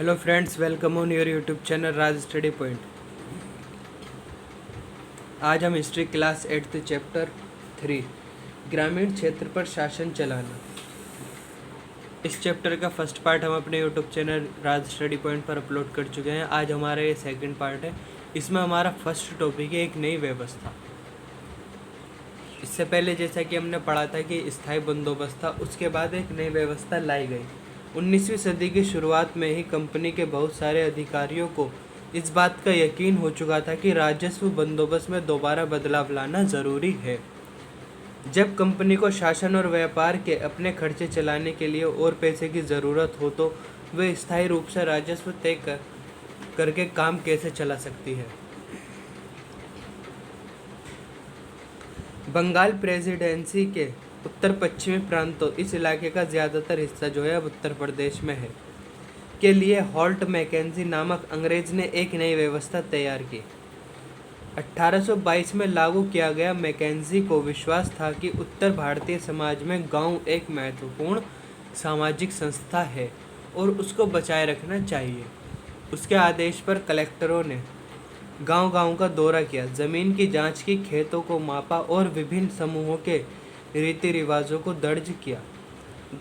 Hello friends, welcome on your YouTube channel Raj study point. आज हम history class 8th chapter 3 ग्रामीण क्षेत्र पर शासन चलाना, इस चैप्टर का फर्स्ट पार्ट हम अपने यूट्यूब चैनल राज स्टडी पॉइंट पर अपलोड कर चुके हैं। आज हमारा ये सेकंड पार्ट है। इसमें हमारा फर्स्ट टॉपिक है एक नई व्यवस्था। इससे पहले जैसा कि हमने पढ़ा था कि स्थायी बंदोबस्त था, उसके बाद एक नई व्यवस्था लाई गई। 19वीं सदी की शुरुआत में ही कंपनी के बहुत सारे अधिकारियों को इस बात का यकीन हो चुका था कि राजस्व बंदोबस्त में दोबारा बदलाव लाना ज़रूरी है। जब कंपनी को शासन और व्यापार के अपने खर्चे चलाने के लिए और पैसे की ज़रूरत हो तो वे स्थायी रूप से राजस्व तय करके काम कैसे चला सकती है। बंगाल प्रेसिडेंसी के उत्तर पश्चिमी प्रांतों, इस इलाके का ज़्यादातर हिस्सा जो है अब उत्तर प्रदेश में है, के लिए हॉल्ट मैकेंजी नामक अंग्रेज ने एक नई व्यवस्था तैयार की। 1822 में लागू किया गया। मैकेंजी को विश्वास था कि उत्तर भारतीय समाज में गांव एक महत्वपूर्ण सामाजिक संस्था है और उसको बचाए रखना चाहिए। उसके आदेश पर कलेक्टरों ने गांव-गांव का दौरा किया, ज़मीन की जांच की, खेतों को मापा और विभिन्न समूहों के रीति रिवाजों को दर्ज किया।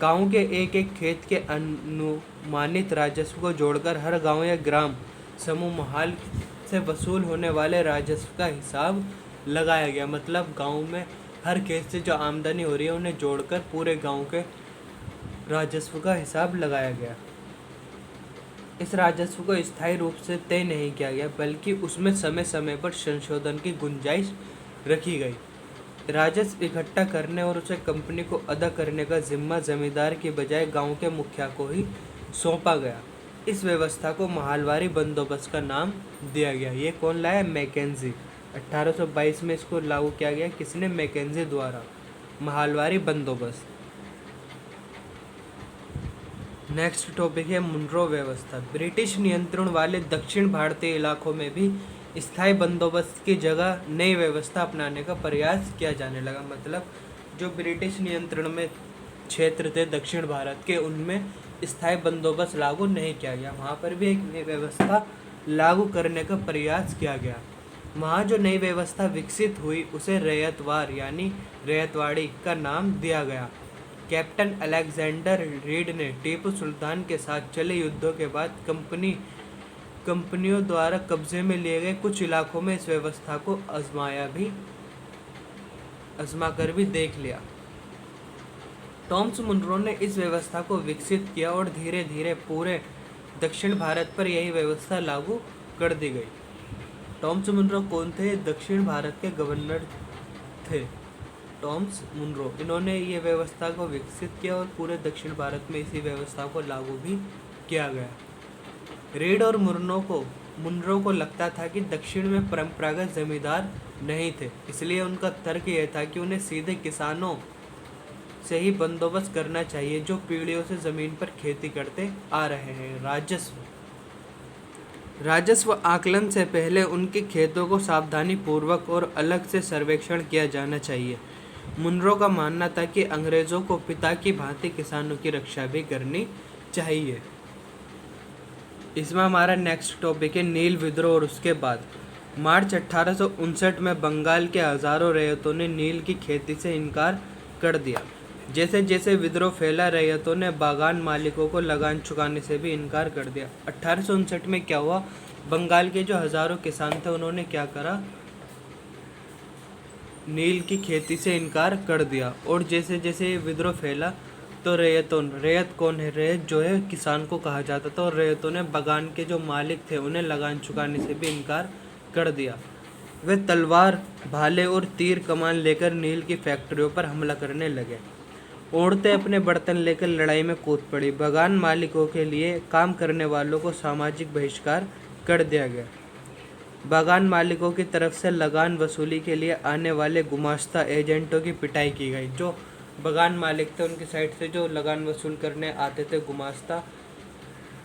गांव के एक एक खेत के अनुमानित राजस्व को जोड़कर हर गांव या ग्राम समूह महाल से वसूल होने वाले राजस्व का हिसाब लगाया गया। मतलब गांव में हर खेत से जो आमदनी हो रही है उन्हें जोड़कर पूरे गांव के राजस्व का हिसाब लगाया गया। इस राजस्व को स्थायी रूप से तय नहीं किया गया, बल्कि उसमें समय समय पर संशोधन की गुंजाइश रखी गई। राजस्व इकट्ठा करने और उसे कंपनी को अदा करने का जिम्मा जमींदार की बजाय गांव के मुखिया को ही सौंपा गया। इस व्यवस्था को महालवारी बंदोबस्त का नाम दिया गया। ये कौन लाया? मैकेंजी। 1822 में इसको लागू किया गया। किसने? मैकेंजी द्वारा। महालवारी बंदोबस्त। नेक्स्ट टॉपिक है मुनरो व्यवस्था। ब्रिटिश नियंत्रण वाले दक्षिण भारतीय इलाकों में भी स्थायी बंदोबस्त की जगह नई व्यवस्था अपनाने का प्रयास किया जाने लगा। मतलब जो ब्रिटिश नियंत्रण में क्षेत्र थे दक्षिण भारत के, उनमें स्थायी बंदोबस्त लागू नहीं किया गया। वहाँ पर भी एक नई व्यवस्था लागू करने का प्रयास किया गया। वहाँ जो नई व्यवस्था विकसित हुई उसे रैयतवार यानी रैयतवाड़ी का नाम दिया गया। कैप्टन अलेक्जेंडर रीड ने टीपू सुल्तान के साथ चले युद्धों के बाद कंपनियों द्वारा कब्जे में लिए गए कुछ इलाकों में इस व्यवस्था को आजमा कर भी देख लिया। टॉमस मुनरो ने इस व्यवस्था को विकसित किया और धीरे धीरे पूरे दक्षिण भारत पर यही व्यवस्था लागू कर दी गई। टॉमस मुनरो कौन थे? दक्षिण भारत के गवर्नर थे टॉमस मुनरो। इन्होंने ये व्यवस्था को विकसित किया और पूरे दक्षिण भारत में इसी व्यवस्था को लागू भी किया गया। रीड और मुनरो को लगता था कि दक्षिण में परंपरागत जमींदार नहीं थे, इसलिए उनका तर्क यह था कि उन्हें सीधे किसानों से ही बंदोबस्त करना चाहिए जो पीढ़ियों से ज़मीन पर खेती करते आ रहे हैं। राजस्व आकलन से पहले उनके खेतों को सावधानी पूर्वक और अलग से सर्वेक्षण किया जाना चाहिए। मुनरो का मानना था कि अंग्रेज़ों को पिता की भांति किसानों की रक्षा भी करनी चाहिए। इसमें हमारा नेक्स्ट टॉपिक है नील विद्रोह और उसके बाद। मार्च 1859 में बंगाल के हजारों रैयतों ने नील की खेती से इनकार कर दिया। जैसे जैसे विद्रोह फैला, रैयतों ने बागान मालिकों को लगान चुकाने से भी इनकार कर दिया। 1859 में क्या हुआ? बंगाल के जो हजारों किसान थे उन्होंने क्या करा? नील की खेती से इनकार कर दिया। और जैसे जैसे ये विद्रोह फैला तो रैयत कौन है? रैयत जो है किसान को कहा जाता था, और रैयतों ने बागान के जो मालिक थे उन्हें लगान चुकाने से भी इनकार कर दिया। वे तलवार, भाले और तीर कमान लेकर नील की फैक्ट्रियों पर हमला करने लगे। औरतें अपने बर्तन लेकर लड़ाई में कूद पड़ी। बागान मालिकों के लिए काम करने वालों को सामाजिक बहिष्कार कर दिया गया। बागान मालिकों की तरफ से लगान वसूली के लिए आने वाले गुमास्ता एजेंटों की पिटाई की गई। जो बागान मालिक थे उनकी साइड से जो लगान वसूल करने आते थे गुमास्ता,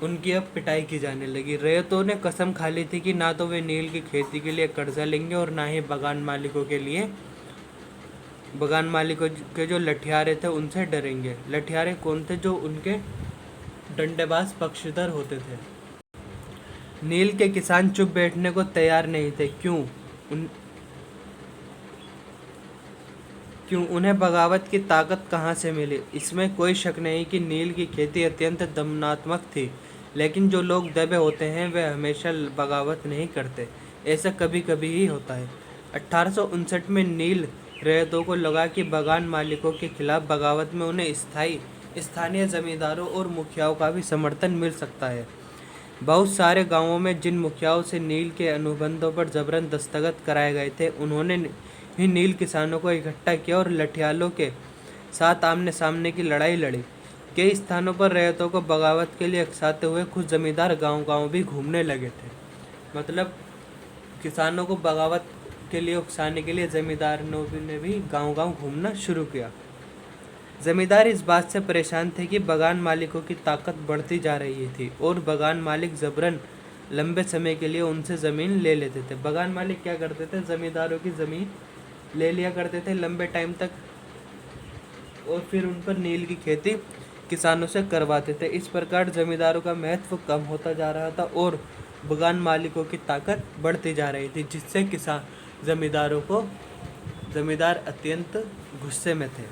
उनकी अब पिटाई की जाने लगी। रैयतों ने कसम खा ली थी कि ना तो वे नील की खेती के लिए कर्जा लेंगे और ना ही बागान मालिकों के जो लठियारे थे उनसे डरेंगे। लठियारे कौन थे? जो उनके डंडेबाज पक्षधर होते थे। नील के किसान चुप बैठने को तैयार नहीं थे। क्यों उन्हें बगावत की ताकत कहाँ से मिली? इसमें कोई शक नहीं कि नील की खेती अत्यंत दमनात्मक थी, लेकिन जो लोग दबे होते हैं वे हमेशा बगावत नहीं करते। ऐसा कभी कभी ही होता है। 1859 में नील रैयतों को लगा कि बागान मालिकों के खिलाफ बगावत में उन्हें स्थानीय जमींदारों और मुखियाओं का भी समर्थन मिल सकता है। बहुत सारे गांवों में जिन मुखियाओं से नील के अनुबंधों पर जबरन दस्तखत कराए गए थे, उन्होंने ही नील किसानों को इकट्ठा किया और लठियालों के साथ आमने सामने की लड़ाई लड़ी। कई स्थानों पर रैयतों को बगावत के लिए उकसाते हुए खुद जमींदार गांव-गांव भी घूमने लगे थे। मतलब किसानों को बगावत के लिए उकसाने के लिए जमींदारों ने भी गांव-गांव घूमना शुरू किया। जमींदार इस बात से परेशान थे कि बागान मालिकों की ताकत बढ़ती जा रही थी और बागान मालिक जबरन लंबे समय के लिए उनसे ज़मीन ले लेते थे। बागान मालिक क्या करते थे? ज़मींदारों की ज़मीन ले लिया करते थे लंबे टाइम तक और फिर उन पर नील की खेती किसानों से करवाते थे। इस प्रकार ज़मींदारों का महत्व कम होता जा रहा था और बागान मालिकों की ताकत बढ़ती जा रही थी, जिससे ज़मींदार अत्यंत गुस्से में थे।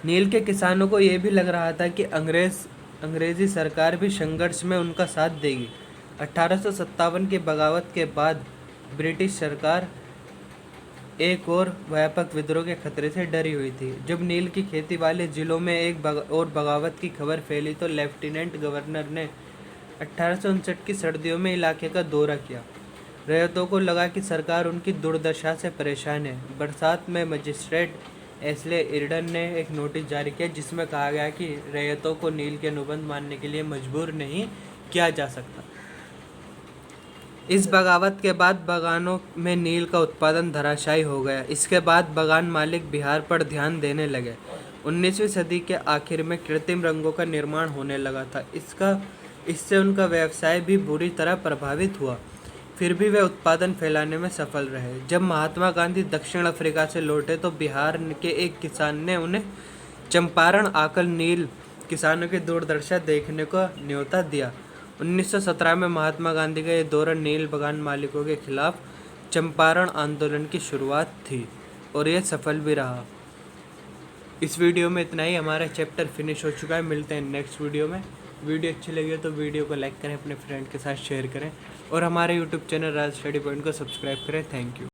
नील के किसानों को यह भी लग रहा था कि अंग्रेज़ी सरकार भी संघर्ष में उनका साथ देगी। 1857 की बगावत के बाद ब्रिटिश सरकार एक और व्यापक विद्रोह के खतरे से डरी हुई थी। जब नील की खेती वाले जिलों में एक और बगावत की खबर फैली तो लेफ्टिनेंट गवर्नर ने 1859 की सर्दियों में इलाके का दौरा किया। रैयतों को लगा कि सरकार उनकी दुर्दशा से परेशान है। बरसात में मजिस्ट्रेट एस्ले इर्डन ने एक नोटिस जारी किया जिसमें कहा गया कि रैयतों को नील के अनुबंध मानने के लिए मजबूर नहीं किया जा सकता। इस बगावत के बाद बागानों में नील का उत्पादन धराशायी हो गया। इसके बाद बागान मालिक बिहार पर ध्यान देने लगे। 19वीं सदी के आखिर में कृत्रिम रंगों का निर्माण होने लगा था। इससे उनका व्यवसाय भी बुरी तरह प्रभावित हुआ। फिर भी वे उत्पादन फैलाने में सफल रहे। जब महात्मा गांधी दक्षिण अफ्रीका से लौटे तो बिहार के एक किसान ने उन्हें चंपारण आकर नील किसानों की दुर्दशा देखने को न्योता दिया। 1917 में महात्मा गांधी का यह दौरा नील बागान मालिकों के खिलाफ चंपारण आंदोलन की शुरुआत थी और यह सफल भी रहा। इस वीडियो में इतना ही। हमारा चैप्टर फिनिश हो चुका है। मिलते हैं नेक्स्ट वीडियो में। वीडियो अच्छी लगी तो वीडियो को लाइक करें, अपने फ्रेंड के साथ शेयर करें और हमारे यूट्यूब चैनल राज स्टडी पॉइंट को सब्सक्राइब करें। Thank you.